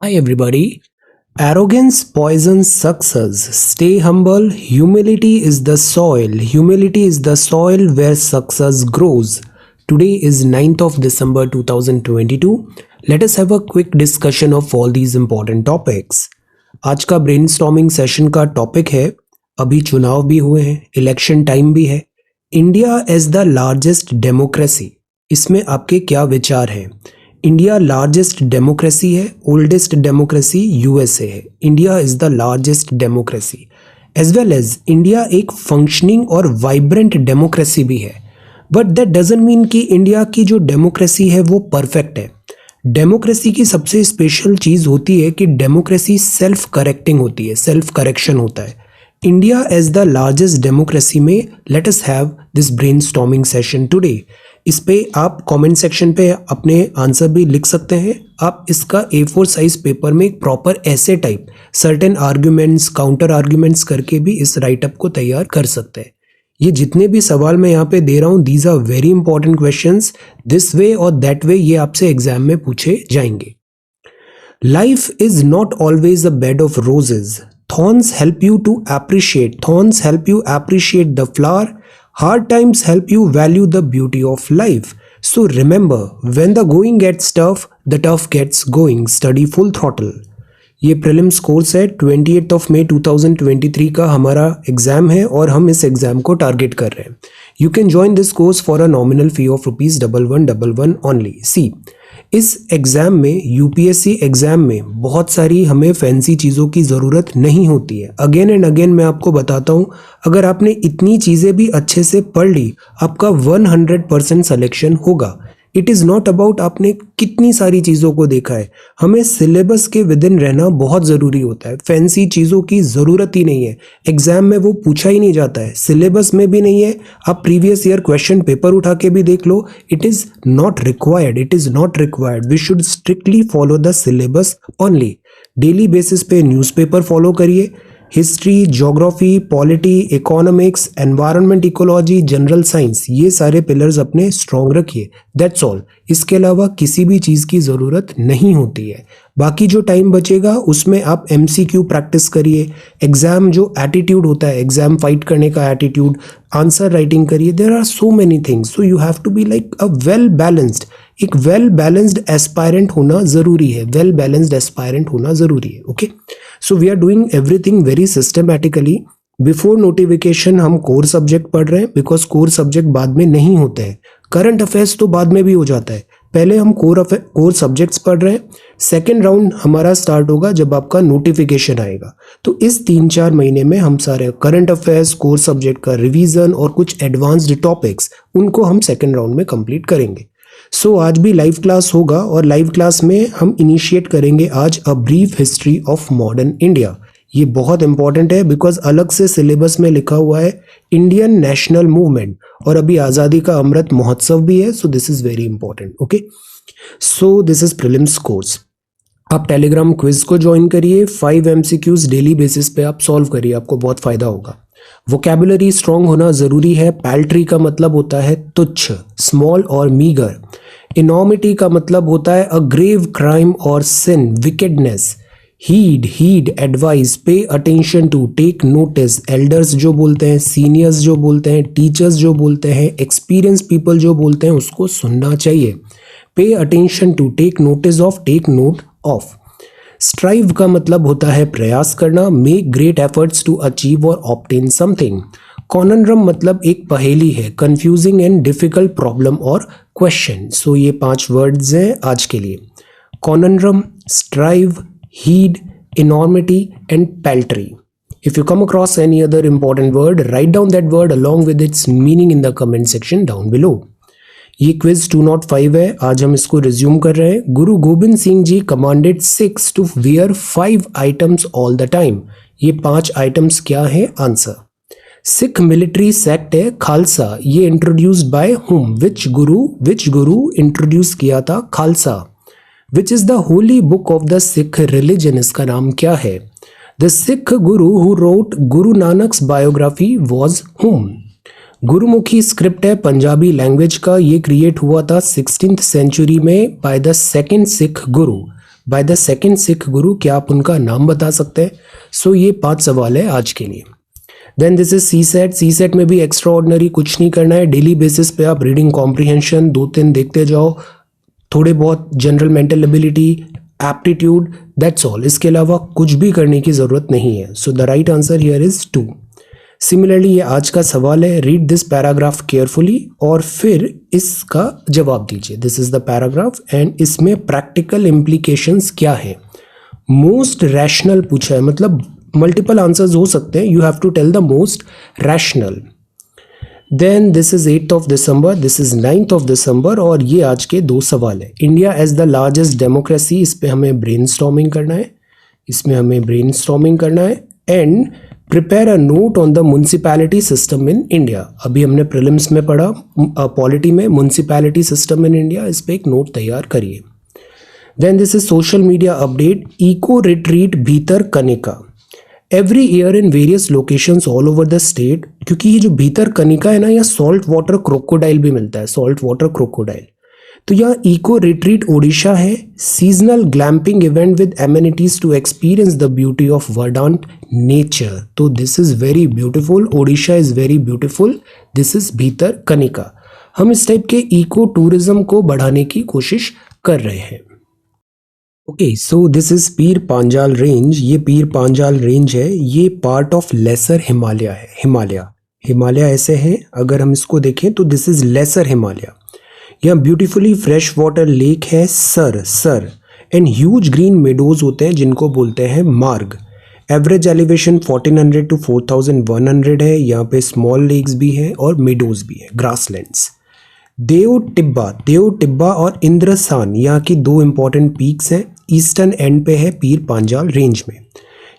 Hi everybody. Arrogance poisons success. Stay humble. Humility is the soil. Humility is the soil where success grows. Today is 9th of December 2022. Let us have a quick discussion of all these important topics. आज का brainstorming session का topic है, अभी चुनाव भी हुए हैं, election time भी है, India as the largest democracy, इसमें आपके क्या विचार हैं? इंडिया लार्जेस्ट डेमोक्रेसी है, ओल्डेस्ट डेमोक्रेसी यूएसए है। India is the largest democracy as well as India एक फंक्शनिंग और वाइब्रेंट डेमोक्रेसी भी है। बट दैट डजंट मीन कि इंडिया की जो डेमोक्रेसी है वो परफेक्ट है। डेमोक्रेसी की सबसे स्पेशल चीज़ होती है कि डेमोक्रेसी सेल्फ करेक्टिंग होती है, सेल्फ करेक्शन होता है। India as the largest democracy में let us have this brainstorming session today. इस पे आप कमेंट सेक्शन पे अपने आंसर भी लिख सकते हैं। आप इसका A4 साइज पेपर में एक प्रॉपर ऐसे type certain arguments, counter arguments करके भी इस राइटअप को तैयार कर सकते हैं। ये जितने भी सवाल मैं यहाँ पे दे रहा हूँ, these are very important questions. This way और दैट वे ये आपसे एग्जाम में पूछे जाएंगे। Life is not always a bed of roses. Thorns help you to appreciate. Thorns help you appreciate the flower. Hard times help you value the beauty of life. So remember, when the going gets tough, the tough gets going. Study full throttle. ये prelims course है, 28 of May 2023 का हमारा exam है और हम इस exam को target कर रहे हैं। You can join this course for a nominal fee of ₹1111 only. See, इस एग्ज़ाम में, यूपीएससी एग्ज़ाम में बहुत सारी हमें फैंसी चीज़ों की ज़रूरत नहीं होती है। अगेन एंड अगेन मैं आपको बताता हूँ, अगर आपने इतनी चीज़ें भी अच्छे से पढ़ ली, आपका 100% सिलेक्शन होगा। इट इज़ नॉट अबाउट आपने कितनी सारी चीज़ों को देखा है, हमें सिलेबस के विद इन रहना बहुत ज़रूरी होता है। फैंसी चीज़ों की ज़रूरत ही नहीं है, एग्ज़ाम में वो पूछा ही नहीं जाता है, सिलेबस में भी नहीं है। आप प्रीवियस ईयर क्वेश्चन पेपर उठा के भी देख लो, it is not required, it is not required. We should strictly follow the syllabus only. Daily basis पे न्यूज़पेपर फॉलो करिए, history, geography, polity, economics, environment, ecology, general science, ये सारे pillars अपने स्ट्रॉन्ग रखिए। That's all. इसके अलावा किसी भी चीज़ की ज़रूरत नहीं होती है। बाकी जो टाइम बचेगा उसमें आप MCQ प्रैक्टिस करिए, एग्ज़ाम जो एटीट्यूड होता है, एग्ज़ाम फाइट करने का एटीट्यूड, आंसर राइटिंग करिए। There are so many things, so you have to be like a well balanced, एक वेल बैलेंस्ड एस्पायरेंट होना ज़रूरी है, वेल बैलेंस्ड एस्पायरेंट होना ज़रूरी है। Okay, so we are doing everything very systematically. Before notification हम core subject पढ़ रहे हैं, बिकॉज कोर सब्जेक्ट बाद में नहीं होते हैं। करंट अफेयर्स तो बाद में भी हो जाता है, पहले हम कोर सब्जेक्ट्स पढ़ रहे हैं। सेकेंड राउंड हमारा स्टार्ट होगा जब आपका नोटिफिकेशन आएगा। तो इस 3-4 महीने में हम सारे करंट अफेयर्स, कोर सब्जेक्ट का रिवीजन और कुछ एडवांस्ड टॉपिक्स, उनको हम सेकेंड राउंड में कंप्लीट करेंगे। सो आज भी लाइव क्लास होगा और लाइव क्लास में हम इनिशिएट करेंगे आज a brief history of modern India. ये बहुत इंपॉर्टेंट है बिकॉज अलग से सिलेबस में लिखा हुआ है इंडियन नेशनल मूवमेंट, और अभी आज़ादी का अमृत महोत्सव भी है। So this is very important. Okay, so this is prelims course. आप टेलीग्राम क्विज को ज्वाइन करिए, 5 MCQs डेली बेसिस पे आप सॉल्व करिए, आपको बहुत फायदा होगा। वोकेबुलरी स्ट्रॉन्ग होना ज़रूरी है। पैल्ट्री का मतलब होता है तुच्छ, स्मॉल और मीगर। इनॉर्मिटी का मतलब होता है अ ग्रेव क्राइम और sin, wickedness. Heed advice, pay attention to, take notice. Elders जो बोलते हैं, सीनियर्स जो बोलते हैं, टीचर्स जो बोलते हैं, एक्सपीरियंस पीपल जो बोलते हैं, उसको सुनना चाहिए। Pay attention to, take notice of, take note of. Strive का मतलब होता है प्रयास करना। Make great efforts to achieve और ऑब्टेन समथिंग। कॉननरम मतलब एक पहेली है, कंफ्यूजिंग एंड डिफिकल्ट प्रॉब्लम और क्वेश्चन। सो ये 5 वर्ड्स हैं आज के लिए: conundrum, strive, heed, enormity and paltry. If you come across any other important word, write down that word along with its meaning in the comment section down below. ये quiz 205 है, आज हम इसको रिज्यूम कर रहे हैं। Guru Gobind Singh ji commanded Sikhs to wear 5 items all the time. ये 5 items क्या है? आंसर। सिख मिलिट्री सेक्ट है खालसा, ये introduced by whom? Which Guru introduce किया था Khalsa? Which is the Holi book of the Sikh religion, इसका नाम क्या है? The Sikh Guru who wrote Guru नानक्स biography was हुम? गुरुमुखी स्क्रिप्ट है पंजाबी लैंग्वेज का, ये क्रिएट हुआ था 16th सेंचुरी में by the second Sikh Guru by the second Sikh गुरु, क्या आप उनका नाम बता सकते हैं? सो ये 5 सवाल है आज के लिए। Then this is C set. C set में भी एक्स्ट्रा ऑर्डिनरी कुछ नहीं करना है, डेली बेसिस पे आप रीडिंग कॉम्प्रिहेंशन 2-3 देखते जाओ, थोड़े बहुत general mental ability, aptitude, that's all. इसके अलावा कुछ भी करने की ज़रूरत नहीं है। So the right answer here is 2। Similarly ये आज का सवाल है, रीड दिस पैराग्राफ केयरफुली और फिर इसका जवाब दीजिए। This is the paragraph and इसमें प्रैक्टिकल इम्प्लीकेशंस क्या है। मोस्ट रैशनल पूछा है, मतलब मल्टीपल आंसर्स हो सकते हैं, you have to tell the most rational. Then this is 8th of December, this is 9th of December और ये आज के 2 सवाल है। India as the largest democracy, इस पे हमें ब्रेनस्टॉर्मिंग करना है, इसमें हमें ब्रेनस्टॉर्मिंग करना है। And prepare a note on the municipality system in India. अभी हमने प्रीलिम्स में पढ़ा पॉलिटी में म्युनिसिपैलिटी सिस्टम इन इंडिया, इस पे एक नोट तैयार करिए। Then this is social media update, eco retreat Bhitarkanika every year in various locations all over the state. क्योंकि ये जो भीतर कनिका है ना, यहाँ सॉल्ट वाटर क्रोकोडाइल भी मिलता है, सॉल्ट वाटर क्रोकोडाइल। तो यहाँ इको रिट्रीट ओडिशा है, seasonal glamping event with amenities to experience the beauty of verdant nature. तो this is very beautiful, Odisha is very beautiful, this is Bhitarkanika. हम इस टाइप के इको टूरिज्म को बढ़ाने की कोशिश कर रहे हैं। Okay, so this is Pir Panjal range. ये पीर पांजाल रेंज है, ये पार्ट ऑफ लेसर हिमालय है। हिमालय ऐसे है, अगर हम इसको देखें तो दिस इज लेसर हिमालय। यहाँ ब्यूटीफुली फ्रेश वाटर लेक है sir and huge green meadows होते हैं जिनको बोलते हैं मार्ग। एवरेज एलिवेशन 1400 to 4100 है। यहाँ पे स्मॉल लेक्स भी हैं और मेडोज भी हैं, ग्रासलैंड्स। देव टिब्बा और इंद्रसान यहाँ की 2 इंपॉर्टेंट पीक्स हैं, ईस्टर्न एंड पे है पीर पांजाल रेंज में।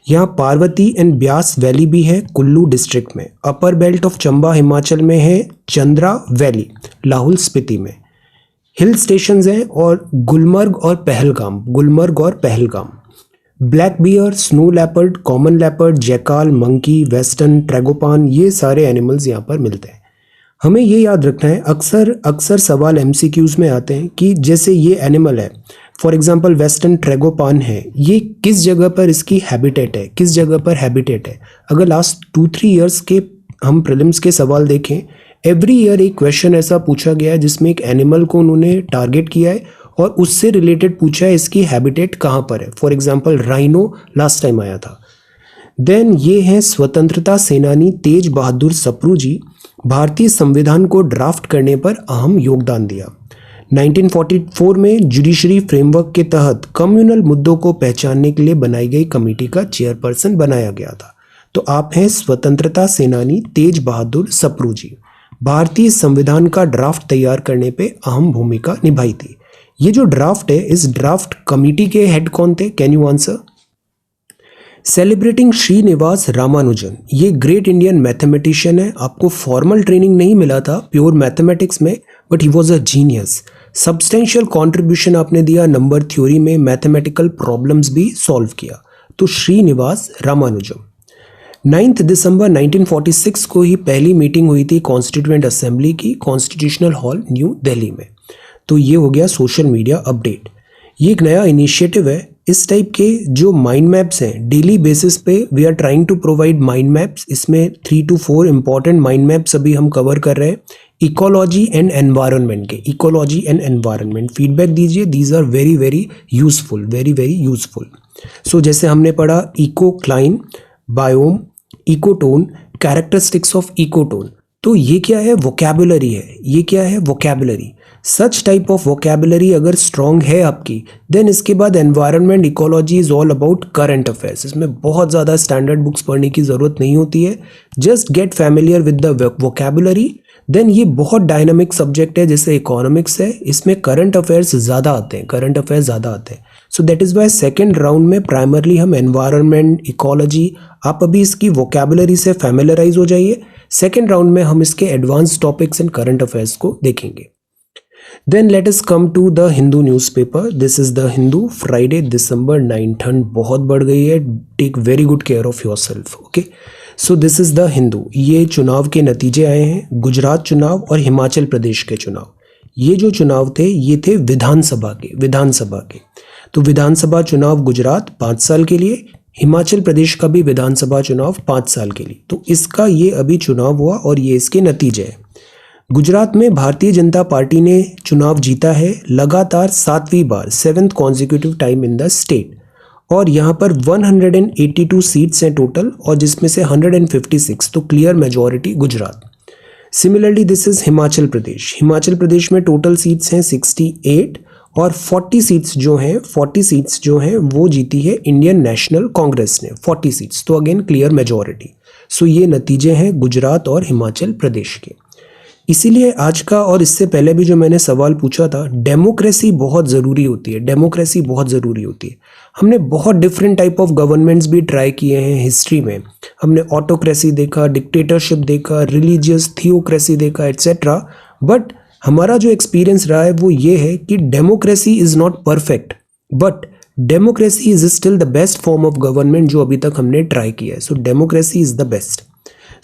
यहाँ पार्वती एंड ब्यास वैली भी है कुल्लू डिस्ट्रिक्ट में। अपर बेल्ट ऑफ चंबा हिमाचल में है चंद्रा वैली लाहौल स्पीति में। हिल स्टेशंस हैं और गुलमर्ग और Pahalgam. Black bear, snow leopard, common leopard, jackal, monkey, western tragopan, ये सारे एनिमल्स यहाँ पर मिलते हैं। हमें ये याद रखना है, अक्सर सवाल एमसीक्यूज में आते हैं कि जैसे ये एनिमल है, फॉर एग्जांपल वेस्टर्न ट्रैगोपान है, ये किस जगह पर इसकी हैबिटेट है, अगर लास्ट 2-3 ईयर्स के हम प्रीलिम्स के सवाल देखें, एवरी ईयर एक क्वेश्चन ऐसा पूछा गया है जिसमें एक एनिमल को उन्होंने टारगेट किया है और उससे रिलेटेड पूछा है इसकी हैबिटेट कहाँ पर है। For example rhino last time आया था। देन ये हैं स्वतंत्रता सेनानी तेज बहादुर सप्रू जी, भारतीय संविधान को ड्राफ्ट करने पर अहम योगदान दिया। 1944 में जुडिशरी फ्रेमवर्क के तहत कम्युनल मुद्दों को पहचानने के लिए बनाई गई कमेटी का चेयरपर्सन बनाया गया था। तो आप हैं स्वतंत्रता सेनानी तेज बहादुर सप्रू जी। भारतीय संविधान का ड्राफ्ट तैयार करने पे अहम भूमिका निभाई थी। ये जो ड्राफ्ट है, इस ड्राफ्ट कमेटी के हेड कौन थे? Can you answer? Celebrating Srinivasa Ramanujan. ये ग्रेट इंडियन मैथमेटिशियन है। आपको फॉर्मल ट्रेनिंग नहीं मिला था प्योर मैथमेटिक्स में, but he was a genius. Substantial contribution आपने दिया नंबर थ्योरी में, मैथमेटिकल प्रॉब्लम्स भी सॉल्व किया। तो श्रीनिवास रामानुजन। 9 दिसंबर 1946 को ही पहली मीटिंग हुई थी कॉन्स्टिट्यूएंट असेंबली की, कॉन्स्टिट्यूशनल हॉल न्यू दिल्ली में। तो ये हो गया सोशल मीडिया अपडेट। ये एक नया इनिशिएटिव है। इस टाइप के जो माइंड मैप्स हैं, डेली बेसिस पे we are trying to provide mind maps. इसमें 3 to 4 इंपॉर्टेंट माइंड मैप्स अभी हम कवर कर रहे हैं इकोलॉजी एंड एनवायरनमेंट के। इकोलॉजी एंड एनवायरनमेंट फीडबैक दीजिए, these are very very useful, very useful. So जैसे हमने पढ़ा ecocline, biome, ecotone, characteristics of ecotone. तो ये क्या है? वोकैबुलरी है। ये क्या है? Vocabulary. Such type of vocabulary अगर स्ट्रॉन्ग है आपकी, देन इसके बाद environment ecology is all about current affairs. इसमें बहुत ज़्यादा स्टैंडर्ड बुक्स पढ़ने की ज़रूरत नहीं होती है, just get familiar with the vocabulary. Then ये बहुत डायनामिक सब्जेक्ट है, जैसे इकोनॉमिक्स है, इसमें करंट अफेयर्स ज़्यादा आते हैं, सो that is Y second round में प्राइमरली हम एनवायरनमेंट, इकोलॉजी, आप अभी इसकी वोकैबुलरी से फैमिलराइज हो जाइए। सेकेंड राउंड में हम इसके advance topics and current affairs को देखेंगे। Then let us come to the Hindu newspaper. This is the Hindu, Friday December 9। ठंड बहुत बढ़ गई है, take very good care of yourself. Okay, so this is the Hindu. ये चुनाव के नतीजे आए हैं, गुजरात चुनाव और हिमाचल प्रदेश के चुनाव। ये जो चुनाव थे, ये थे विधानसभा के। तो विधानसभा चुनाव गुजरात 5 साल के लिए, हिमाचल प्रदेश का भी विधानसभा चुनाव 5 साल के लिए। तो इसका ये अभी चुनाव हुआ और ये इसके नतीजे हैं। गुजरात में भारतीय जनता पार्टी ने चुनाव जीता है लगातार 7वीं बार, 7th consecutive time in the state. और यहाँ पर 182 सीट्स हैं टोटल, और जिसमें से 156 तो clear majority Gujarat. Similarly this is Himachal Pradesh. Himachal Pradesh में टोटल सीट्स हैं 68 और 40 सीट्स जो हैं वो जीती है इंडियन नेशनल कांग्रेस ने 40 सीट्स, तो अगेन क्लियर मेजॉरिटी। सो ये नतीजे हैं गुजरात और हिमाचल प्रदेश के। इसीलिए आज का और इससे पहले भी जो मैंने सवाल पूछा था, डेमोक्रेसी बहुत ज़रूरी होती है, डेमोक्रेसी बहुत ज़रूरी होती है। हमने बहुत डिफरेंट टाइप ऑफ गवर्नमेंट्स भी ट्राई किए हैं हिस्ट्री में। हमने ऑटोक्रेसी देखा, डिक्टेटरशिप देखा, रिलीजियस थियोक्रेसी देखा, एट्सेट्रा। बट हमारा जो एक्सपीरियंस रहा है वो ये है कि democracy is not perfect, but democracy is still the best form of government जो अभी तक हमने ट्राई किया है। So democracy is the best.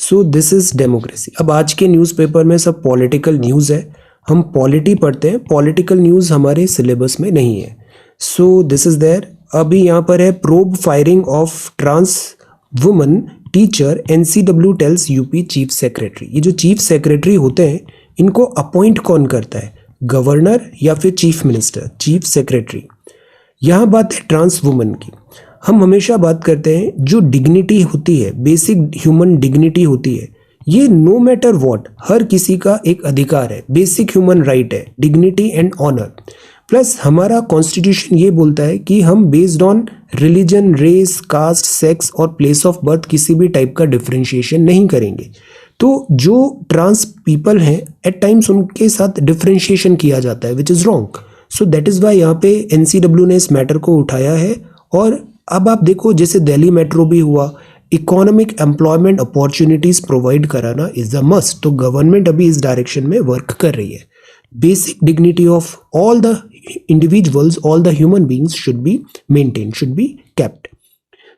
So this is democracy. अब आज के न्यूज़पेपर में सब पॉलिटिकल न्यूज़ है, हम पॉलिटी पढ़ते हैं, पॉलिटिकल न्यूज़ हमारे सिलेबस में नहीं है। So this is there. अभी यहाँ पर है probe firing of trans woman teacher, NCW tells UP chief secretary. ये जो चीफ सेक्रेटरी होते हैं इनको अपॉइंट कौन करता है, गवर्नर या फिर चीफ मिनिस्टर? Chief secretary. यहाँ बात है ट्रांस वुमन की। हम हमेशा बात करते हैं जो डिग्निटी होती है, बेसिक ह्यूमन डिग्निटी होती है, ये नो मैटर व्हाट हर किसी का एक अधिकार है, बेसिक ह्यूमन राइट है, डिग्निटी एंड ऑनर। प्लस हमारा कॉन्स्टिट्यूशन ये बोलता है कि हम based on religion, race, caste, sex और प्लेस ऑफ बर्थ किसी भी टाइप का डिफ्रेंशिएशन नहीं करेंगे। तो जो ट्रांस पीपल हैं एट टाइम्स उनके साथ डिफ्रेंशिएशन किया जाता है, which is wrong. So that is why यहाँ पे NCW ने इस मैटर को उठाया है। और अब आप देखो जैसे दिल्ली मेट्रो भी हुआ, इकोनॉमिक एम्प्लॉयमेंट अपॉर्चुनिटीज प्रोवाइड कराना इज अ मस्ट। तो गवर्नमेंट अभी इस डायरेक्शन में वर्क कर रही है। Basic dignity of all the individuals, all the human beings should be maintain, should be kept.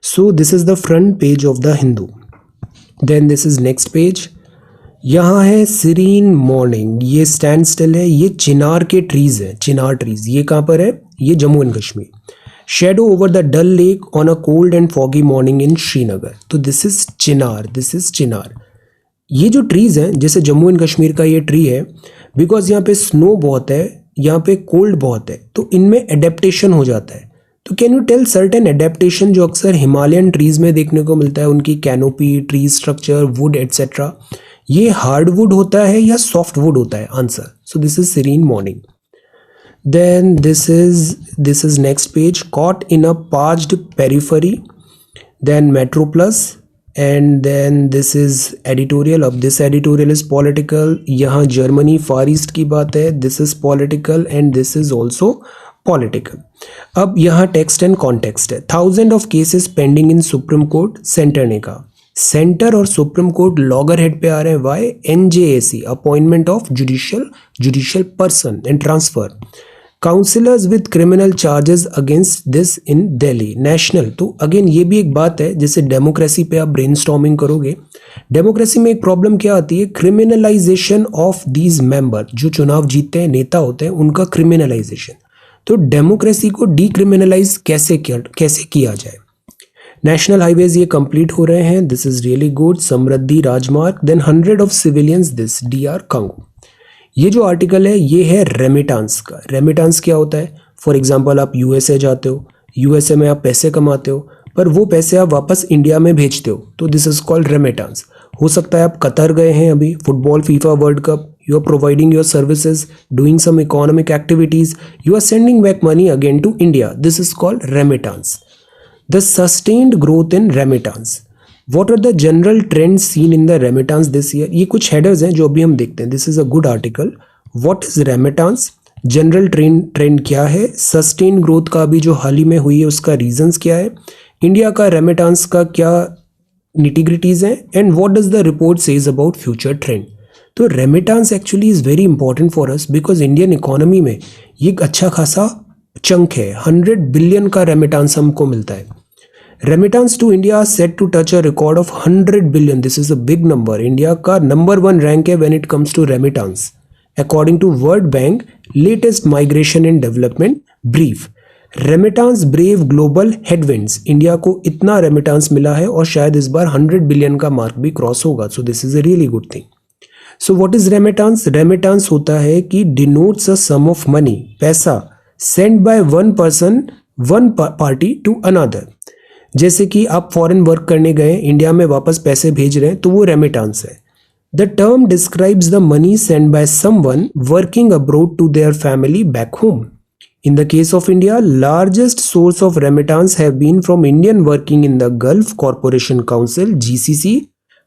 So this is the front page of the Hindu. Then this is next page. यहाँ है serene morning, ये stand still है, ये चिनार के trees है, चिनार trees. ये कहाँ पर है? ये Jammu and Kashmir. Shadow over the Dal lake on a cold and foggy morning in Srinagar. तो this is chinar, this is chinar. ये जो ट्रीज हैं, जैसे जम्मू एंड कश्मीर का ये ट्री है, बिकॉज यहाँ पे स्नो बहुत है, यहाँ पे कोल्ड बहुत है, तो इनमें एडेप्टेशन हो जाता है। तो can you tell certain adaptation जो अक्सर हिमालयन ट्रीज में देखने को मिलता है, उनकी canopy, tree structure, wood etcetera, ये हार्डवुड होता है या सॉफ्ट वुड होता है? Answer. So this is serene morning. Then this is next page, caught in a parched periphery, then Metro Plus, and then this is editorial. अब this editorial is political. यहाँ Germany फार east की बात है, this is political and this is also political. अब यहाँ text and context है। 1000 of cases pending in Supreme Court, centre ने कहा। सेंटर और सुप्रीम कोर्ट लॉगर हेड पे आ रहे हैं। Why? NJAC, appointment of judicial person and transfer. Councillors with criminal charges against this in Delhi national. तो again ये भी एक बात है, जैसे डेमोक्रेसी पे आप ब्रेनस्टॉर्मिंग करोगे, डेमोक्रेसी में एक प्रॉब्लम क्या आती है? Criminalisation of these member. जो चुनाव जीतते हैं, नेता होते हैं, उनका क्रिमिनलाइजेशन। तो डेमोक्रेसी को डीक्रिमिनलाइज कैसे किया जाए? नेशनल हाईवेज ये कंप्लीट हो रहे हैं, this is really good. Samruddhi राजमार्ग, then 100 of civilians this DR Congo. ये जो आर्टिकल है ये है रेमिटांस का। रेमिटांस क्या होता है? फॉर एग्जांपल आप USA जाते हो, USA में आप पैसे कमाते हो, पर वो पैसे आप वापस इंडिया में भेजते हो, तो दिस इज कॉल्ड रेमिटांस। हो सकता है आप कतर गए हैं अभी, football FIFA world cup, you are providing your services, doing some economic activities, you are sending back money again to India. This is called remittance. The sustained growth in remittance. What are the general trends seen in the remittance this year? ये कुछ headers हैं जो अभी हम देखते हैं. This is a good article. What is remittance? General trend क्या है? सस्टेन ग्रोथ का अभी जो हाल ही में हुई है उसका रीजंस क्या है? इंडिया का रेमिटांस का क्या निटिग्रिटीज हैं? And what does the report says about future trend? तो remittance actually is very important for us because Indian economy में ये एक अच्छा खासा चंक है. 100 बिलियन का रेमिटांस हमको मिलता है. Remittance to India set to touch a record of 100 billion. This is a big number. India का नंबर 1 रैंक है when it comes to remittance according to world bank latest migration and development brief. Remittance brave global headwinds, India को इतना remittance मिला है और शायद इस बार 100 बिलियन का मार्क भी क्रॉस होगा, so this is a really good thing. So what is remittance? Remittance होता है कि denotes a sum of money, पैसा send by one person one party to another. जैसे कि आप फॉरेन वर्क करने गए, इंडिया में वापस पैसे भेज रहे हैं, तो वो रेमिटांस है। The term describes the money send by someone working abroad to their family back home. In the case of India, largest source of remittance have been from Indian working in the Gulf Cooperation Council (GCC)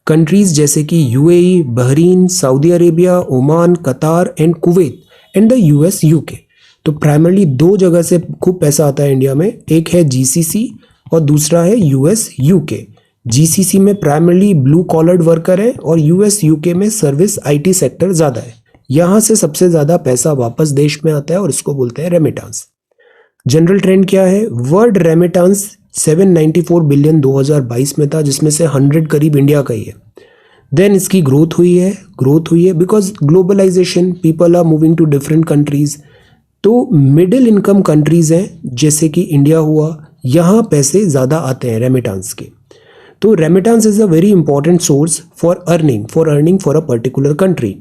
countries जैसे कि UAE, Bahrain, Saudi Arabia, Oman, Qatar and Kuwait and the US UK। तो primarily दो जगह से खूब पैसा आता है इंडिया में, एक है GCC और दूसरा है US UK। GCC में प्राइमरली ब्लू कॉलर्ड वर्कर है और US UK में सर्विस IT सेक्टर ज़्यादा है। यहाँ से सबसे ज़्यादा पैसा वापस देश में आता है और इसको बोलते हैं रेमिटांस। जनरल ट्रेंड क्या है? वर्ल्ड रेमिटांस 794 बिलियन 2022 में था, जिसमें से 100 करीब इंडिया का ही है। देन इसकी ग्रोथ हुई है because globalisation, people are moving to different countries. तो मिडिल इनकम कंट्रीज हैं जैसे कि इंडिया हुआ, यहाँ पैसे ज़्यादा आते हैं रेमिटांस के। तो remittance is a very important source for earning for a particular country.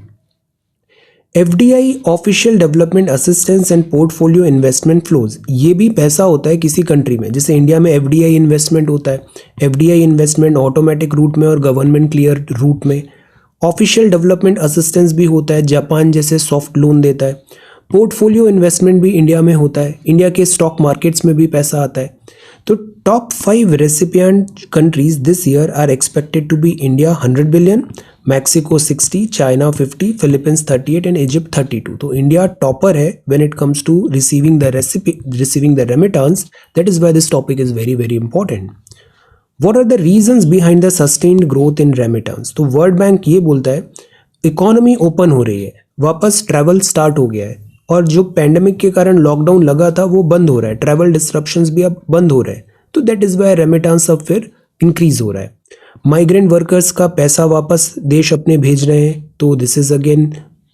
FDI official development assistance and portfolio investment flows, ये भी पैसा होता है किसी कंट्री में। जैसे इंडिया में FDI इन्वेस्टमेंट होता है, FDI इन्वेस्टमेंट ऑटोमेटिक रूट में और गवर्नमेंट क्लियर रूट में। ऑफिशियल डेवलपमेंट असिस्टेंस भी होता है, जापान जैसे सॉफ्ट लोन देता है। पोर्टफोलियो इन्वेस्टमेंट भी इंडिया में होता है, इंडिया के स्टॉक मार्केट्स में भी पैसा आता है। तो top 5 recipient countries this year are expected to be India 100 billion, Mexico 60, China 50, Philippines 38 and Egypt 32। तो इंडिया टॉपर है when it comes to receiving the remittance. That is why this topic is very very important. What are the reasons behind the sustained growth in remittance? तो world bank ये बोलता है economy open हो रही है, वापस travel start हो गया है, और जो पैंडेमिक के कारण लॉकडाउन लगा था वो बंद हो रहा है, ट्रैवल डिस्ट्रप्शंस भी अब बंद हो रहे हैं। तो दैट इज वाई रेमिटांस अब फिर इंक्रीज हो रहा है। माइग्रेंट वर्कर्स का पैसा वापस देश अपने भेज रहे हैं, तो this is again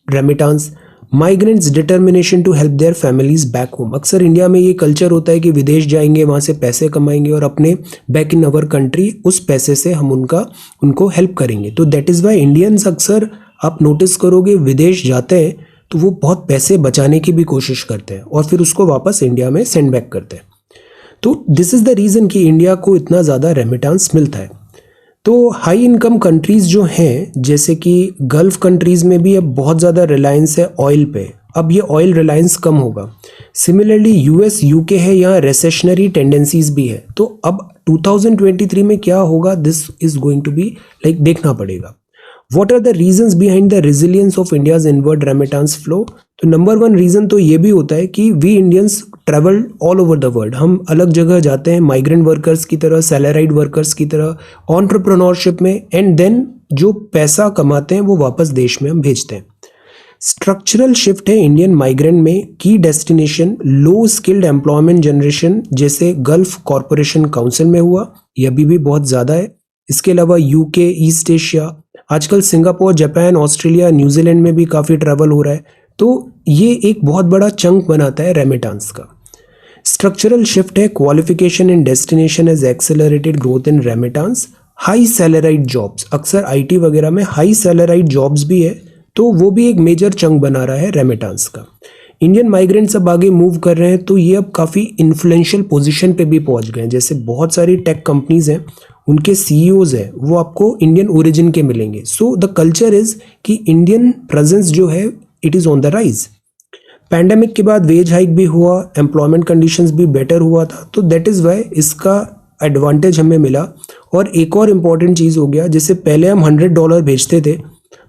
remittance. Migrants determination to help their families back home, अक्सर इंडिया में ये कल्चर होता है कि विदेश जाएंगे, वहाँ से पैसे कमाएंगे और अपने बैक इन अवर कंट्री उस पैसे से हम उनको हेल्प करेंगे। तो दैट इज़ वाई इंडियंस अक्सर आप नोटिस करोगे विदेश जाते हैं तो वो बहुत पैसे बचाने की भी कोशिश करते हैं और फिर उसको वापस इंडिया में सेंड बैक करते हैं। तो दिस इज़ द रीज़न कि इंडिया को इतना ज़्यादा रेमिटांस मिलता है। तो हाई इनकम कंट्रीज़ जो हैं, जैसे कि गल्फ कंट्रीज़ में भी अब बहुत ज़्यादा रिलायंस है ऑयल पे, अब ये ऑयल रिलायंस कम होगा। सिमिलरली US UK है, यहाँ रेसेशनरी टेंडेंसीज भी है। तो अब 2023 में क्या होगा, this is going to be like देखना पड़ेगा। What are the reasons behind the resilience of India's inward remittance flow? तो नंबर 1 रीज़न तो ये भी होता है कि we Indians travel all over the world, हम अलग जगह जाते हैं माइग्रेंट वर्कर्स की तरह, सैलराइड वर्कर्स की तरह, एंटरप्रेन्योरशिप में, एंड देन जो पैसा कमाते हैं वो वापस देश में हम भेजते हैं। स्ट्रक्चरल शिफ्ट है इंडियन माइग्रेंट में, की डेस्टिनेशन लो स्किल्ड एम्प्लॉयमेंट जनरेशन जैसे गल्फ कॉरपोरेशन काउंसिल में हुआ, ये अभी भी बहुत ज़्यादा है। इसके अलावा UK, ईस्ट एशिया, आजकल सिंगापुर, जापान, ऑस्ट्रेलिया, न्यूजीलैंड में भी काफ़ी ट्रैवल हो रहा है। तो ये एक बहुत बड़ा चंक बनाता है रेमिटांस का। स्ट्रक्चरल शिफ्ट है, qualification and destination has accelerated growth in remittance. High salaried jobs, अक्सर IT वगैरह में हाई सैलराइड जॉब्स भी है, तो वो भी एक मेजर चंक बना रहा है रेमिटांस का। इंडियन माइग्रेंट्स अब आगे मूव कर रहे हैं, तो ये अब काफ़ी इन्फ्लुएंशियल पोजीशन पे भी पहुंच गए हैं। जैसे बहुत सारी टेक कंपनीज हैं, उनके CEOs हैं वो आपको इंडियन ओरिजिन के मिलेंगे। सो द कल्चर इज़ कि इंडियन प्रेजेंस जो है it is on the rise. Pandemic के बाद वेज हाइक भी हुआ, एम्प्लॉयमेंट कंडीशंस भी बेटर हुआ था, तो दैट इज़ वाई इसका एडवांटेज हमें मिला। और एक और इम्पॉर्टेंट चीज़ हो गया, जैसे पहले हम $100 भेजते थे,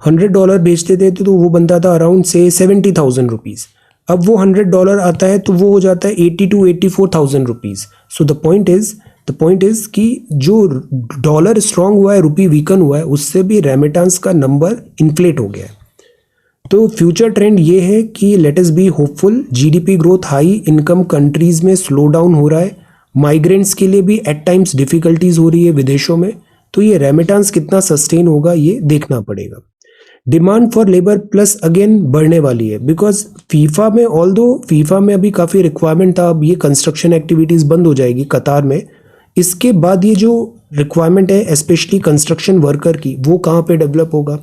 $100 भेजते थे तो वो बनता था अराउंड से 70,000 रुपीज़। अब वो $100 आता है तो वो हो जाता है 80 to 84,000 rupees. So the point is कि जो डॉलर स्ट्रांग हुआ है, रुपी वीकन हुआ है, उससे भी रेमिटांस का नंबर इन्फ्लेट हो गया है। तो फ्यूचर ट्रेंड ये है कि let us be hopeful. GDP growth high income countries में स्लो डाउन हो रहा है, माइग्रेंट्स के लिए भी एट टाइम्स डिफ़िकल्टीज़ हो रही है विदेशों में। तो ये रेमिटांस कितना सस्टेन होगा ये देखना पड़ेगा। Demand for labour plus again बढ़ने वाली है, बिकॉज फीफा में फीफा में अभी काफ़ी रिक्वायरमेंट था, अब ये कंस्ट्रक्शन एक्टिविटीज़ बंद हो जाएगी कतार में। इसके बाद ये जो रिक्वायरमेंट है स्पेशली कंस्ट्रक्शन वर्कर की, वो कहाँ पे डेवलप होगा।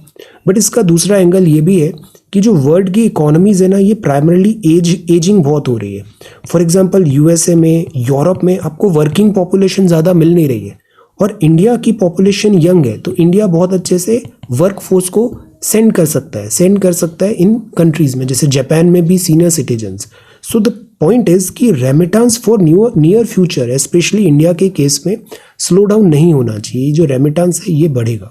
बट इसका दूसरा एंगल ये भी है कि जो वर्ल्ड की इकोनॉमीज़ है ना, ये प्राइमरली एजिंग बहुत हो रही है। फॉर एग्जांपल यूएसए में, यूरोप में आपको वर्किंग पॉपुलेशन ज़्यादा मिल नहीं रही है, और इंडिया की पॉपुलेशन यंग है, तो इंडिया बहुत अच्छे से वर्क फोर्स को सेंड कर सकता है इन कंट्रीज़ में, जैसे जापान में भी senior citizens. So the point is कि remittance for near future specially India के केस में स्लो डाउन नहीं होना चाहिए, जो रेमिटेंस है ये बढ़ेगा।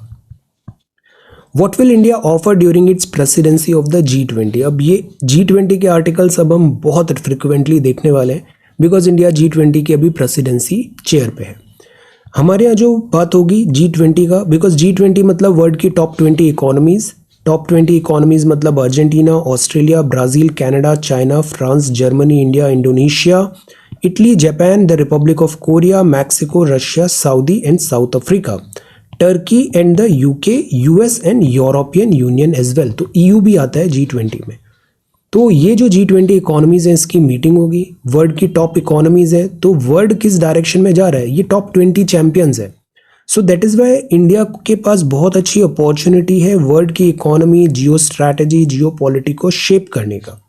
What will India offer during its presidency of the G20। अब ये G20 के आर्टिकल्स अब हम बहुत फ्रिक्वेंटली देखने वाले हैं, बिकॉज इंडिया G20 की अभी प्रेसिडेंसी चेयर पे है। हमारे यहाँ जो बात होगी G20 का, बिकॉज G20 मतलब वर्ल्ड की टॉप 20 इकोनॉमीज़। टॉप 20 इकोनॉमीज़ मतलब Argentina, Australia, Brazil, Canada, China, France, Germany, India, Indonesia, Italy, Japan, the Republic of Korea, Mexico, Russia, Saudi and South Africa, Turkey and the UK, US and European Union as well. तो EU भी आता है G20 में। तो ये जो G20 economies हैं, इसकी मीटिंग होगी। वर्ल्ड की टॉप इकोनॉमीज़ हैं, तो वर्ल्ड किस डायरेक्शन में जा रहा है, ये टॉप 20 चैंपियंस है। सो दैट इज़ वाई इंडिया के पास बहुत अच्छी अपॉर्चुनिटी है वर्ल्ड की इकोनॉमी, जियो स्ट्रैटेजी, जियो पॉलिटिक को शेप करने का।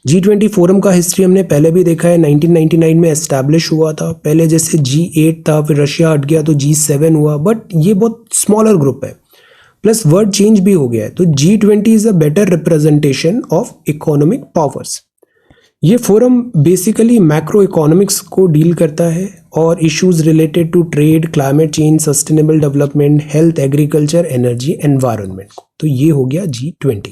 G20 फोरम का हिस्ट्री हमने पहले भी देखा है, 1999 में एस्टैब्लिश हुआ था। पहले जैसे G8 था, फिर रशिया हट गया तो G7 हुआ, बट ये बहुत स्मॉलर ग्रुप है, प्लस वर्ड चेंज भी हो गया है। तो G20 is a better representation of economic powers. ये फोरम बेसिकली मैक्रो इकोनॉमिक्स को डील करता है और issues related to trade, climate change, sustainable development, health, agriculture, energy, environment को। तो ये हो गया G20।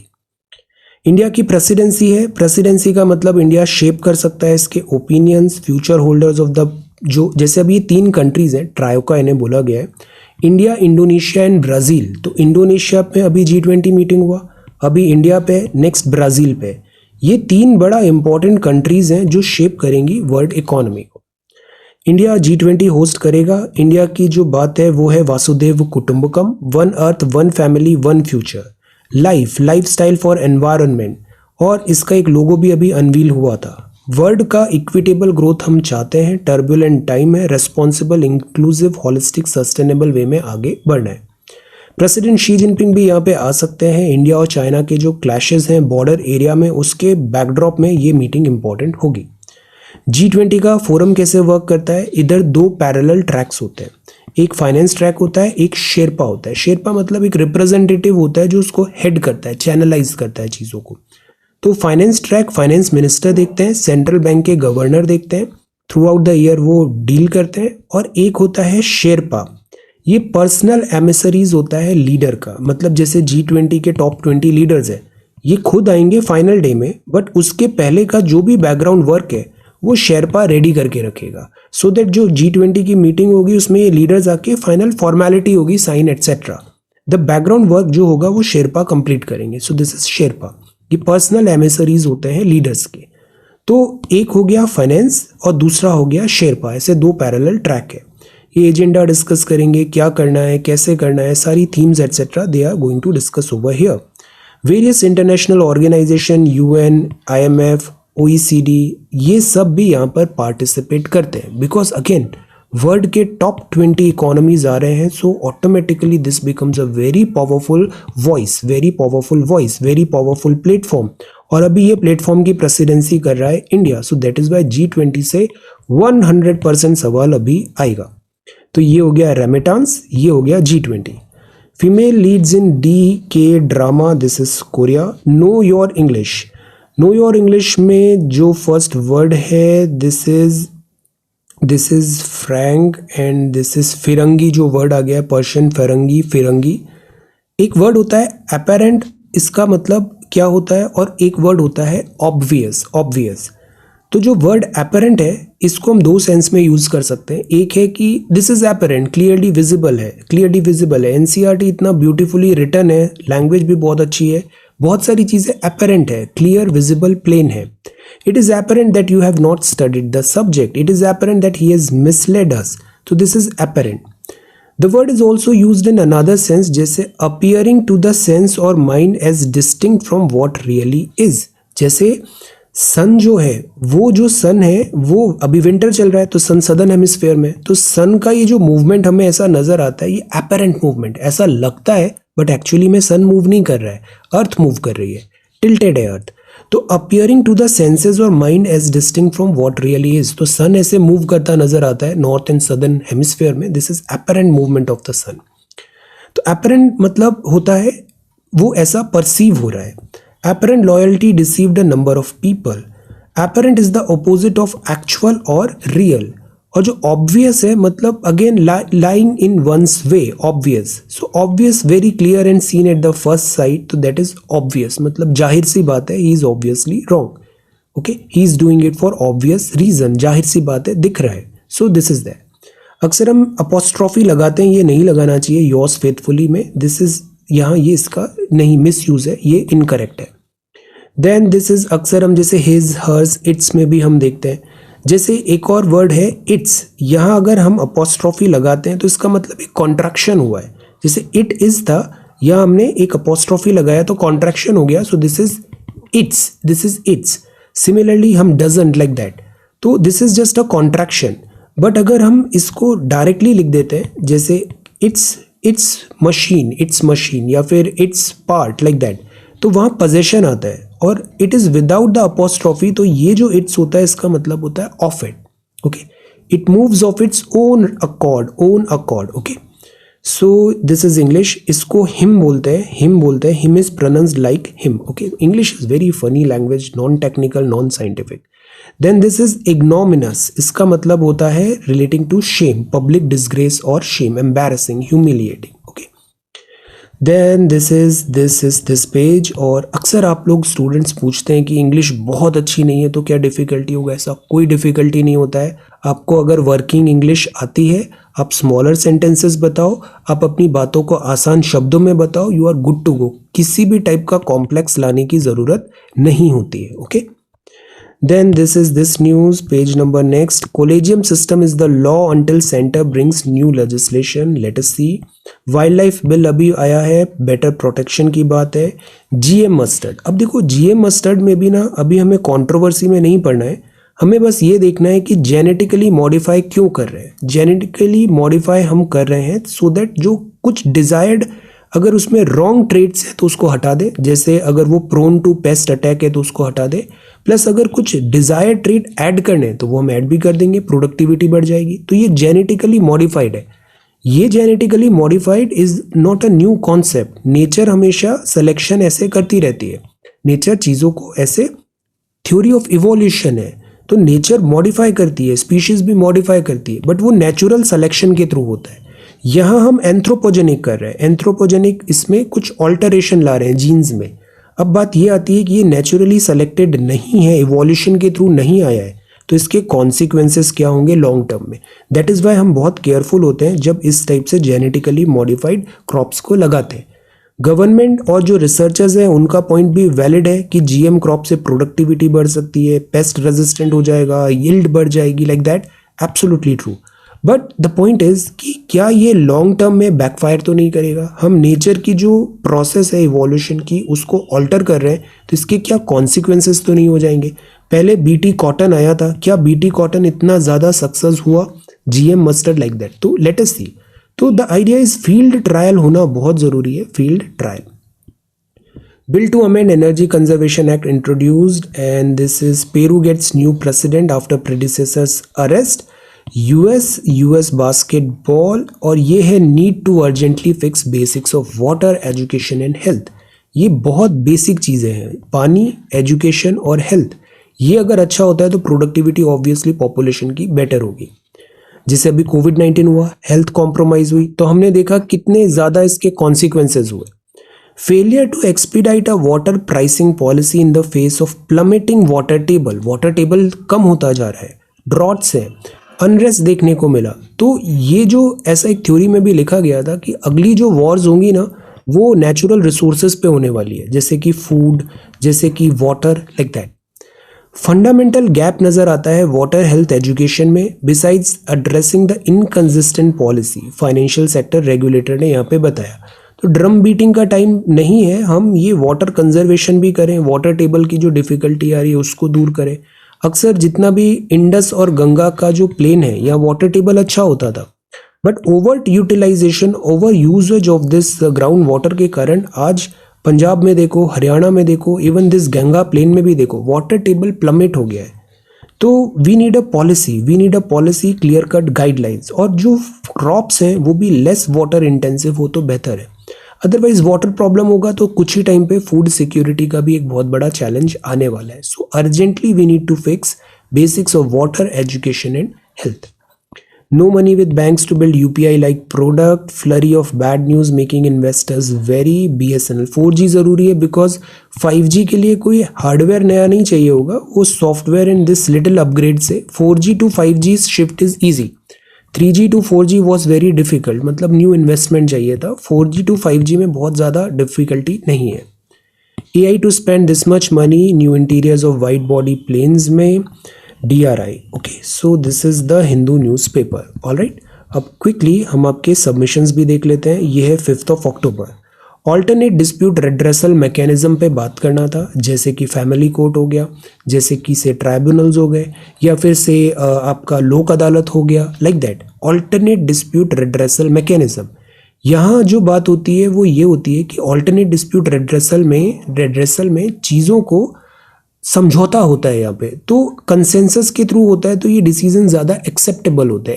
इंडिया की प्रेसिडेंसी है। प्रेसिडेंसी का मतलब इंडिया शेप कर सकता है इसके opinions, future holders of the, जो जैसे अभी 3 कंट्रीज हैं, ट्रायोका इन्हें बोला गया है, इंडिया, इंडोनेशिया एंड ब्राज़ील। तो इंडोनेशिया पे अभी G20 मीटिंग हुआ, अभी इंडिया पे, नेक्स्ट ब्राज़ील पे। ये 3 बड़ा इंपॉर्टेंट कंट्रीज हैं जो शेप करेंगी वर्ल्ड इकोनॉमी को। इंडिया G20 होस्ट करेगा। इंडिया की जो बात है वो है Vasudhaiva Kutumbakam, one earth, one family, one future, lifestyle for environment, और इसका एक लोगो भी अभी अनवील हुआ था। वर्ल्ड का इक्विटेबल ग्रोथ हम चाहते हैं, टर्बुलेंट टाइम है, रेस्पॉन्सिबल, इंक्लूसिव, होलिस्टिक, सस्टेनेबल वे में आगे बढ़ना है। प्रेसिडेंट शी जिनपिंग भी यहाँ पे आ सकते हैं। इंडिया और चाइना के जो क्लैशेस हैं बॉर्डर एरिया में, उसके बैकड्रॉप में ये मीटिंग इंपॉर्टेंट होगी। G20 का फोरम कैसे वर्क करता है, इधर 2 पैरेलल ट्रैक्स होते हैं, एक फाइनेंस ट्रैक होता है, एक शेरपा होता है। शेरपा मतलब एक रिप्रेजेंटेटिव होता है जो उसको हेड करता है, चैनलाइज करता है चीज़ों को। तो फाइनेंस ट्रैक फाइनेंस मिनिस्टर देखते हैं, सेंट्रल बैंक के गवर्नर देखते हैं, थ्रू आउट द ईयर वो डील करते हैं। और एक होता है शेरपा, ये पर्सनल एमिसरीज होता है लीडर का, मतलब जैसे G20 के टॉप 20 लीडर्स हैं, ये खुद आएंगे फाइनल डे में, बट उसके पहले का जो भी बैकग्राउंड वर्क है वो शेरपा रेडी करके रखेगा, सो दैट जो G20 की मीटिंग होगी उसमें ये लीडर्स आके फाइनल फॉर्मेलिटी होगी, sign etcetera, the background work जो होगा वो शेरपा कंप्लीट करेंगे। सो दिस इज शेरपा, ये पर्सनल एमिसरीज होते हैं लीडर्स के। तो एक हो गया फाइनेंस और दूसरा हो गया शेरपा, ऐसे 2 पैरेलल ट्रैक है। ये एजेंडा डिस्कस करेंगे, क्या करना है, कैसे करना है, सारी themes etcetera they are going to discuss over here. Various international organisation, UN, IMF, OECD, ये सब भी यहाँ पर पार्टिसिपेट करते हैं, बिकॉज अगेन वर्ल्ड के टॉप 20 इकोनॉमीज आ रहे हैं। So automatically this becomes a very powerful voice, very powerful platform. और अभी ये प्लेटफॉर्म की प्रेसिडेंसी कर रहा है India. So that is why G20 से 100% सवाल अभी आएगा। तो ये हो गया रेमिटेंस, ये हो गया G20। Female leads in DK drama, this is Korea. Know your English, know your English में जो फर्स्ट वर्ड है this is frank and this is firangi, जो वर्ड आ गया है पर्शियन, फिरंगी। एक वर्ड होता है अपेरेंट, इसका मतलब क्या होता है, और एक वर्ड होता है ऑब्वियस। तो जो वर्ड अपेरेंट है इसको हम 2 सेंस में यूज कर सकते हैं। एक है कि this is apparent, clearly visible है। NCERT इतना ब्यूटीफुली रिटन है, लैंग्वेज भी बहुत अच्छी है, बहुत सारी चीजें अपेरेंट है, क्लियर, विजिबल, प्लेन है। It is apparent that you have not studied the subject, it is apparent that he has misled us, तो this is apparent. The word is also use in another sense, जैसे appearing to the sense और mind as distinct from what really is. जैसे सन जो है, वो जो सन है वो अभी विंटर चल रहा है तो सन सदर्न हेमिस्फेयर में, तो सन का ये जो मूवमेंट हमें ऐसा नजर आता है, ये एपरेंट मूवमेंट ऐसा लगता है, बट एक्चुअली में सन मूव नहीं कर रहा है, अर्थ मूव कर रही है, टिल्टेड है अर्थ। तो अपियरिंग टू द सेंसेस और mind as distinct from what really is, तो सन ऐसे मूव करता नजर आता है नॉर्थ एंड सदर्न हेमिस्फेयर में, this is apparent movement of the sun. तो एपरेंट मतलब होता है वो ऐसा परसीव हो रहा है। Apparent loyalty deceived a number of people. Apparent is the opposite of actual और रियल। और जो ऑब्वियस है मतलब again lying in one's way, obvious. So obvious very clear and seen at the first sight, तो that is obvious, मतलब जाहिर सी बात है, he is obviously wrong, okay, he is doing it for obvious reason, जाहिर सी बात है, दिख रहा है। So this is that. अक्सर हम अपोस्ट्रॉफी लगाते हैं, ये नहीं लगाना चाहिए योर्स फेथफुली में, दिस इज यहाँ ये इसका नहीं मिस यूज है, ये इनकरेक्ट है। देन दिस इज अक्सर हम जैसे हिज हर्स इट्स में भी हम देखते हैं। जैसे एक और वर्ड है इट्स, यहाँ अगर हम अपोस्ट्रॉफी लगाते हैं तो इसका मतलब एक कॉन्ट्रैक्शन हुआ है। जैसे इट इज था, यहाँ हमने एक अपोस्ट्रॉफी लगाया तो कॉन्ट्रैक्शन हो गया, सो this is it's, this is it's. Similarly हम डजंट लाइक दैट, तो this is just a contraction. But अगर हम इसको डायरेक्टली लिख देते हैं, जैसे इट्स मशीन या फिर इट्स पार्ट लाइक दैट, तो वहाँ पोजेशन आता है। और it is without the apostrophe, तो ये जो इट्स होता है इसका मतलब होता है of it, okay, it moves of its own accord, okay. So this is English, इसको हिम बोलते हैं, him is pronounced like him, okay. English is very funny language, non technical, non scientific. Then this is ignominious, इसका मतलब होता है relating to shame, public disgrace और shame, embarrassing, humiliating, okay. Then this is this page. और अक्सर आप लोग students पूछते हैं कि इंग्लिश बहुत अच्छी नहीं है तो क्या डिफ़िकल्टी होगा, ऐसा कोई डिफ़िकल्टी नहीं होता है। आपको अगर वर्किंग इंग्लिश आती है, आप स्मॉलर सेंटेंसेस बताओ, आप अपनी बातों को आसान शब्दों में बताओ, you are good to go. किसी भी टाइप का कॉम्प्लेक्स लाने की ज़रूरत नहीं होती है, okay. Then this news page number next. Collegium system is the law until center brings new legislation. Let us see. Wildlife bill अभी आया है, better protection की बात है। GM mustard, अब देखो GM mustard में भी ना अभी हमें कंट्रोवर्सी में नहीं पड़ना है, हमें बस ये देखना है कि जेनेटिकली मॉडिफाई क्यों कर रहे हैं। जेनेटिकली मॉडिफाई हम कर रहे हैं सो दैट जो कुछ डिजायर्ड, अगर उसमें रॉन्ग ट्रेट्स है तो उसको हटा दे, जैसे अगर वो प्रोन टू पेस्ट अटैक है तो उसको हटा दे, प्लस अगर कुछ डिजायर्ड ट्रेट ऐड करने हैं तो वो हम ऐड भी कर देंगे, प्रोडक्टिविटी बढ़ जाएगी। तो ये जेनेटिकली मॉडिफाइड है। ये genetically modified is not a new concept. Nature हमेशा सिलेक्शन ऐसे करती रहती है, नेचर चीज़ों को ऐसे, थ्योरी ऑफ इवोल्यूशन है, तो नेचर मॉडिफाई करती है, स्पीशीज भी मॉडिफाई करती है, बट वो नेचुरल सिलेक्शन के थ्रू होता है। यहाँ हम एंथ्रोपोजेनिक कर रहे हैं, एंथ्रोपोजेनिक इसमें कुछ ऑल्टरेशन ला रहे हैं जीन्स में। अब बात ये आती है कि ये नेचुरली सेलेक्टेड नहीं है, इवोल्यूशन के थ्रू नहीं आया है, तो इसके कॉन्सिक्वेंसेस क्या होंगे लॉन्ग टर्म में। दैट इज़ वाई हम बहुत केयरफुल होते हैं जब इस टाइप से जेनेटिकली मॉडिफाइड क्रॉप्स को लगाते हैं। गवर्नमेंट और जो रिसर्चर्स हैं उनका पॉइंट भी वैलिड है कि जीएम क्रॉप से प्रोडक्टिविटी बढ़ सकती है, पेस्ट रेजिस्टेंट हो जाएगा, यील्ड बढ़ जाएगी, like that, absolutely true. But the point is कि क्या ये लॉन्ग टर्म में बैकफायर तो नहीं करेगा। हम नेचर की जो प्रोसेस है इवोल्यूशन की उसको ऑल्टर कर रहे हैं, तो इसके क्या कॉन्सिक्वेंसेस तो नहीं हो जाएंगे। पहले बीटी कॉटन आया था, क्या बीटी कॉटन इतना ज़्यादा सक्सेस हुआ, जीएम मस्टर्ड लाइक दैट, तो लेट अस सी। तो the idea is field trial होना बहुत ज़रूरी है, field trial. Bill to amend Energy Conservation Act introduced, and this is Peru gets new president after predecessor's arrest. US basketball, और ये है need to urgently fix basics of water, education and health. ये बहुत basic चीज़ें हैं, पानी, education और health. ये अगर अच्छा होता है तो प्रोडक्टिविटी ऑब्वियसली पॉपुलेशन की बेटर होगी। जैसे अभी कोविड-19 हुआ, हेल्थ कॉम्प्रोमाइज हुई, तो हमने देखा कितने ज़्यादा इसके कॉन्सिक्वेंसेज हुए। Failure to expedite a water pricing policy in the face of plummeting water table कम होता जा रहा है, ड्रॉट्स है, अनरेस्ट देखने को मिला। तो ये जो ऐसा एक थ्योरी में भी लिखा गया था कि अगली जो वॉर्स होंगी ना वो नेचुरल रिसोर्सेज पे होने वाली है, जैसे कि फूड, जैसे कि water, like that. Fundamental gap नजर आता है वाटर हेल्थ एजुकेशन में, besides addressing the inconsistent policy, financial sector regulator ने यहाँ पे बताया। तो ड्रम बीटिंग का टाइम नहीं है, हम ये वाटर कंजर्वेशन भी करें, वाटर टेबल की जो डिफिकल्टी आ रही है उसको दूर करें। अक्सर जितना भी इंडस और गंगा का जो प्लेन है यहाँ वाटर टेबल अच्छा होता था, but over utilisation, over usages of this ground water के कारण आज पंजाब में देखो, हरियाणा में देखो, इवन दिस गंगा प्लेन में भी देखो वाटर टेबल प्लमेट हो गया है। तो we need a policy, clear cut guidelines, और जो क्रॉप्स हैं वो भी लेस वाटर इंटेंसिव हो तो बेहतर है। अदरवाइज वाटर प्रॉब्लम होगा तो कुछ ही टाइम पे फूड सिक्योरिटी का भी एक बहुत बड़ा चैलेंज आने वाला है। So urgently we need to fix basics of water education and health. No money with banks to build UPI like product, flurry of bad news making investors very BSNL। 4G ज़रूरी है because 5G के लिए कोई hardware नया नहीं चाहिए होगा, वो software in this little upgrade से 4G to 5G shift is easy. 3G to 4G was very difficult, मतलब न्यू इन्वेस्टमेंट चाहिए था। 4G to 5G में बहुत ज़्यादा डिफिकल्टी नहीं है। AI to spend this much money, new interiors of wide body planes में DRI। Okay, so this is the Hindu newspaper. Alright, अब क्विकली हम आपके सबमिशंस भी देख लेते हैं। ये है 5 अक्टूबर। ऑल्टरनेट डिस्प्यूट रेड्रेसल मैकेनिज्म पे बात करना था, जैसे कि फैमिली कोर्ट हो गया, जैसे कि से ट्राइब्यूनल्स हो गए, या फिर से आपका लोक अदालत हो गया, like that. Alternate dispute redressal mechanism, यहाँ जो बात होती है वो ये होती है कि ऑल्टरनेट डिस्प्यूट रेड्रेसल में चीज़ों को समझौता होता है यहाँ पे, तो कंसेंसस के थ्रू होता है, तो ये डिसीजन ज़्यादा एक्सेप्टेबल होते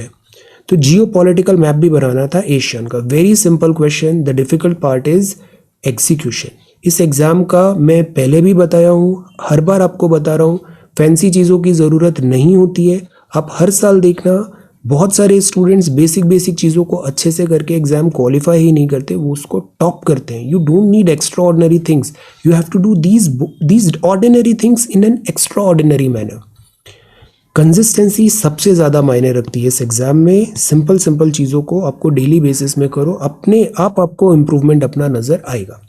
हैं। तो जियो पॉलिटिकल मैप भी बनाना था एशियन का। Very simple question, the difficult part is execution. इस एग्ज़ाम का मैं पहले भी बताया हूँ, हर बार आपको बता रहा हूँ, फैंसी चीज़ों की ज़रूरत नहीं होती है। आप हर साल देखना, बहुत सारे स्टूडेंट्स बेसिक चीज़ों को अच्छे से करके एग्जाम क्वालिफाई ही नहीं करते, वो उसको टॉप करते हैं। You don't need extraordinary things, you have to do these ordinary things in an extraordinary manner. Consistency सबसे ज़्यादा मायने रखती है इस एग्जाम में। सिंपल चीज़ों को आपको डेली बेसिस में करो, अपने आपको इम्प्रूवमेंट अपना नज़र आएगा।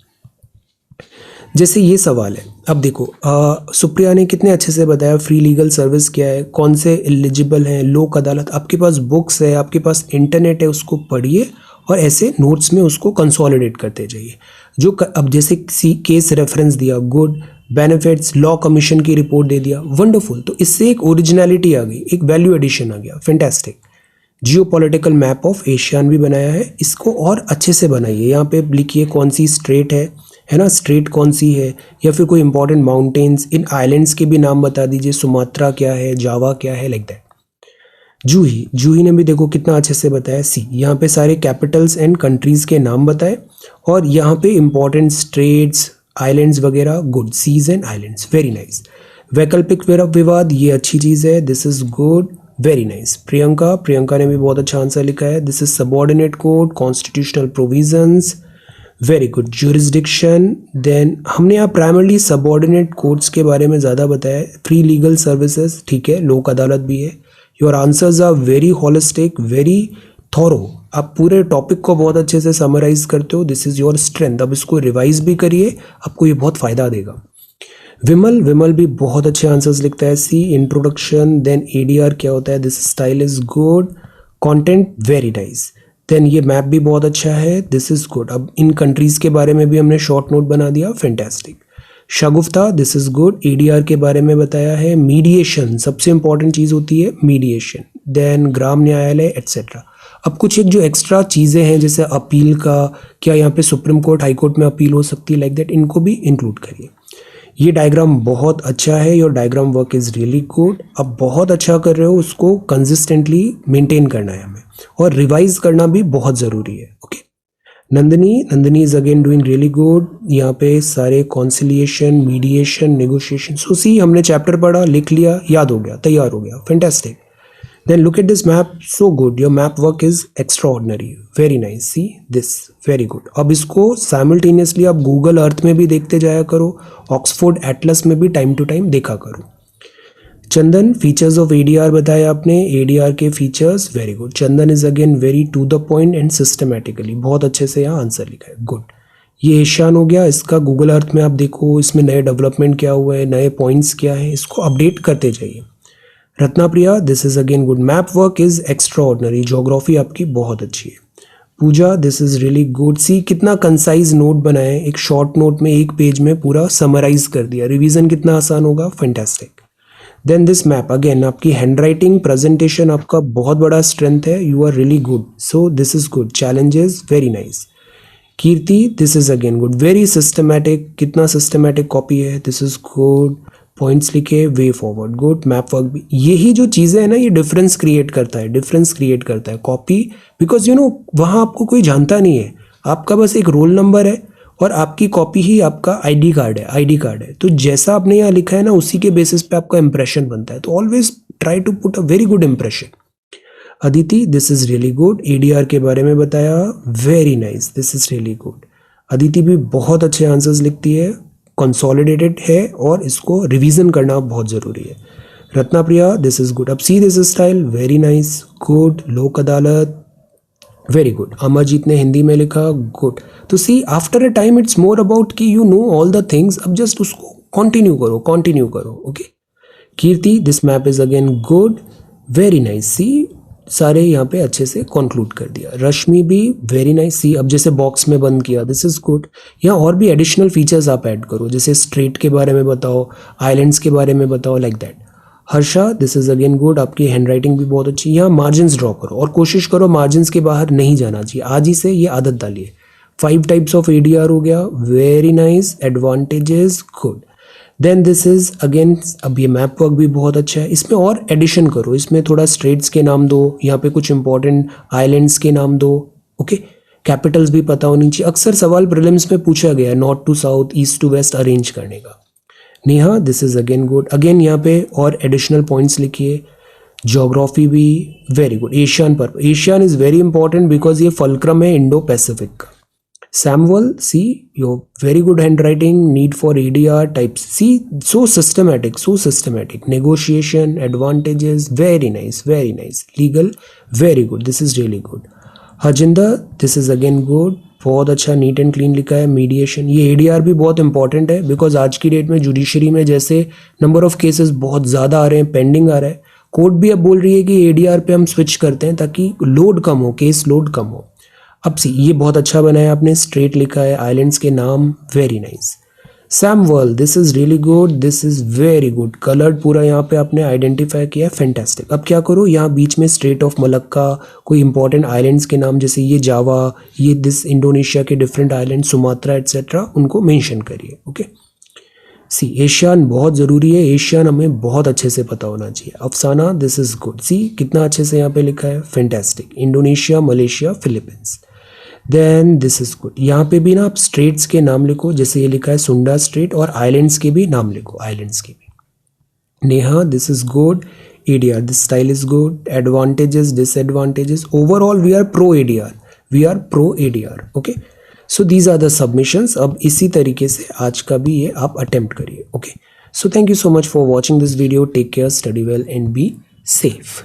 जैसे ये सवाल है, अब देखो सुप्रिया ने कितने अच्छे से बताया फ्री लीगल सर्विस क्या है, कौन से एलिजिबल हैं, लोक अदालत। आपके पास बुक्स है, आपके पास इंटरनेट है, उसको पढ़िए और ऐसे नोट्स में उसको कंसोलिडेट करते जाइए। जो अब जैसे केस रेफरेंस दिया, गुड, बेनिफिट्स, लॉ कमीशन की रिपोर्ट दे दिया, वंडरफुल। तो इससे एक ओरिजिनलिटी आ गई, एक वैल्यू एडिशन आ गया, fantastic. Jio political map of Asian भी बनाया है, इसको और अच्छे से बनाइए। यहाँ पे लिखिए कौन सी स्ट्रेट है ना, स्ट्रेट कौन सी है, या फिर कोई इंपॉर्टेंट माउंटेन्स, इन आइलैंड्स के भी नाम बता दीजिए, सुमात्रा क्या है, जावा क्या है, लाइक दैट। जूही ने भी देखो कितना अच्छे से बताया। सी, यहाँ पे सारे कैपिटल्स एंड कंट्रीज के नाम बताए, और यहाँ पे इंपॉर्टेंट स्ट्रेट्स, आइलैंड्स वगैरह, good, seas and islands, very nice. वैकल्पिक विवाद, ये अच्छी चीज़ है, this is good, very nice. Priyanka ने भी बहुत अच्छा आंसर लिखा है, this is subordinate code, constitutional provisions, very good. Jurisdiction, then हमने यहाँ प्राइमरली सबऑर्डिनेट कोर्ट्स के बारे में ज़्यादा बताया। फ्री लीगल सर्विसेज, ठीक है, लोक अदालत भी है। Your answers are very holistic, very thorough, आप पूरे टॉपिक को बहुत अच्छे से समराइज करते हो, दिस इज़ योर स्ट्रेंथ। अब इसको रिवाइज भी करिए, आपको ये बहुत फ़ायदा देगा। विमल भी बहुत अच्छे आंसर्स लिखता है। सी, इंट्रोडक्शन, देन ADR क्या होता है, this style is good, content very nice. Then ये मैप भी बहुत अच्छा है, दिस इज गुड। अब इन कंट्रीज के बारे में भी हमने शॉर्ट नोट बना दिया, fantastic. Shagufta, this is good. ADR के बारे में बताया है। मीडिएशन, सबसे इंपॉर्टेंट चीज़ होती है मीडिएशन, देन ग्राम न्यायालय एट्सेट्रा। अब कुछ एक जो एक्स्ट्रा चीज़ें हैं, जैसे अपील का, क्या यहाँ पे सुप्रीम कोर्ट, हाई कोर्ट में अपील हो सकती है, लाइक दैट, इनको भी इंक्लूड करिए। ये डायग्राम बहुत अच्छा है, your diagram work is really good. अब बहुत अच्छा कर रहे हो, उसको कंसिस्टेंटली मेंटेन करना है हमें, और रिवाइज करना भी बहुत ज़रूरी है। Okay, Nandini is again doing really good. यहाँ पे सारे कॉन्सिलिएशन, मीडिएशन, नेगोशिएशन, सो सी हमने चैप्टर पढ़ा, लिख लिया, याद हो गया, तैयार हो गया, fantastic. Then look at this map, so good, your map work is extraordinary, very nice, see this, very good। अब इसको simultaneously आप गूगल अर्थ में भी देखते जाया करो, ऑक्सफोर्ड एटलस में भी टाइम टू टाइम देखा करो। चंदन, फीचर्स ऑफ ADR बताया आपने, ADR के features, very good. Chandan is again very to the point and systematically, बहुत अच्छे से यहाँ आंसर लिखा है, गुड। ये एशियान हो गया, इसका गूगल अर्थ में आप देखो इसमें नए डेवलपमेंट क्या हुआ है, नए पॉइंट्स क्या है, इसको अपडेट करते जाइए। Ratnapriya, this is again good, map work is extraordinary, geography आपकी बहुत अच्छी है। Pooja, this is really good, see कितना कंसाइज नोट बनाए, एक शॉर्ट नोट में एक पेज में पूरा समराइज कर दिया, रिवीजन कितना आसान होगा, fantastic. Then this map again, आपकी हैंड राइटिंग प्रेजेंटेशन आपका बहुत बड़ा स्ट्रेंथ है, you are really good, so this is good, challenges very nice. Kirti, this is again good, very systematic, कितना सिस्टमैटिक कॉपी है, दिस इज गुड, पॉइंट्स लिखे, way forward, good, map work भी, यही जो चीज़ें हैं ना ये डिफरेंस क्रिएट करता है, डिफरेंस क्रिएट करता है कॉपी, बिकॉज यू नो वहाँ आपको कोई जानता नहीं है, आपका बस एक रोल नंबर है और आपकी कॉपी ही आपका आईडी कार्ड है, आईडी कार्ड है, तो जैसा आपने यहाँ लिखा है ना उसी के बेसिस पे आपका इंप्रेशन बनता है, तो always try to put a very good impression. Aditi, this is really good, ADR के बारे में बताया, very nice, this is really good. Aditi भी बहुत अच्छे आंसर्स लिखती है, कंसोलिडेटेड है और इसको रिवीजन करना बहुत ज़रूरी है। रत्नाप्रिया, दिस इज गुड, अब see this style, very nice, good. लोक अदालत, वेरी गुड। अमरजीत ने हिंदी में लिखा, गुड। तो see after a time it's more about कि you know all the things, अब जस्ट उसको कंटिन्यू करो, कंटिन्यू करो, okay. Kirti, this map is again good, very nice, see सारे यहाँ पे अच्छे से कंक्लूड कर दिया। रश्मि भी वेरी नाइस, सी अब जैसे बॉक्स में बंद किया, दिस इज गुड। यहाँ और भी एडिशनल फीचर्स आप ऐड करो, जैसे स्ट्रेट के बारे में बताओ, आइलैंड्स के बारे में बताओ, like that. Harsha, this is again good, आपकी हैंड राइटिंग भी बहुत अच्छी। यहाँ मार्जिन्स ड्रॉ करो और कोशिश करो मार्जिन्स के बाहर नहीं जाना चाहिए, आज ही से ये आदत डालिए। 5 टाइप्स ऑफ एडीआर हो गया, very nice, advantages, good. Then this is again, अब ये मैप वर्क भी बहुत अच्छा है, इसमें और एडिशन करो, इसमें थोड़ा स्ट्रेट्स के नाम दो, यहाँ पे कुछ इंपॉर्टेंट आइलैंड्स के नाम दो, ओके। कैपिटल्स भी पता होनी चाहिए, अक्सर सवाल प्रीलिम्स में पूछा गया है north to south, east to west arrange करने का। Neha, this is again good, again यहाँ पे और एडिशनल पॉइंट्स लिखिए। ज्योग्राफी भी वेरी गुड। एशियन पर, ASEAN is very important because ये फलक्रम है इंडो पैसिफिक का। Samuel, see your very good handwriting, need for ADR types, see so systematic, negotiation, advantages, very nice, legal, very good, this is really good। Harjinder, this is again good, बहुत अच्छा neat and clean लिखा है। Mediation, ये ADR भी बहुत important है because आज की डेट में जुडिशरी में जैसे नंबर ऑफ केसेस बहुत ज़्यादा आ रहे हैं, पेंडिंग आ रहा है, कोर्ट भी अब बोल रही है कि ADR पे हम स्विच करते हैं ताकि लोड कम हो, केस लोड कम हो। अब सी ये बहुत अच्छा बनाया आपने, स्ट्रेट लिखा है, आइलैंड्स के नाम, very nice. Samuel, this is really good, this is very good, coloured पूरा यहाँ पे आपने आइडेंटिफाई किया, फैंटास्टिक। अब क्या करो, यहाँ बीच में स्ट्रेट ऑफ मलक्का, कोई इंपॉर्टेंट आइलैंड्स के नाम, जैसे ये जावा, ये दिस इंडोनेशिया के डिफरेंट आइलैंड, सुमात्रा एट्सेट्रा, उनको मेंशन करिए, ओके। सी एशियन बहुत ज़रूरी है, एशियन हमें बहुत अच्छे से पता होना चाहिए। अफसाना, दिस इज गुड, सी कितना अच्छे से यहाँ पे लिखा है, fantastic. Indonesia, Malaysia, Philippines, then this is good. यहाँ पे भी ना आप स्ट्रेट्स के नाम लिखो, जैसे ये लिखा है सुंडा स्ट्रेट, और आइलैंड्स के भी नाम लिखो, आइलैंड्स के भी। Neha, this is good. ADR, this style is good. Advantages, disadvantages, overall we are pro ADR, we are pro ADR, okay. So these are the submissions. अब इसी तरीके से आज का भी ये आप अटेम्प्ट करिए, okay. So thank you so much for watching this video, take care, study well and be safe.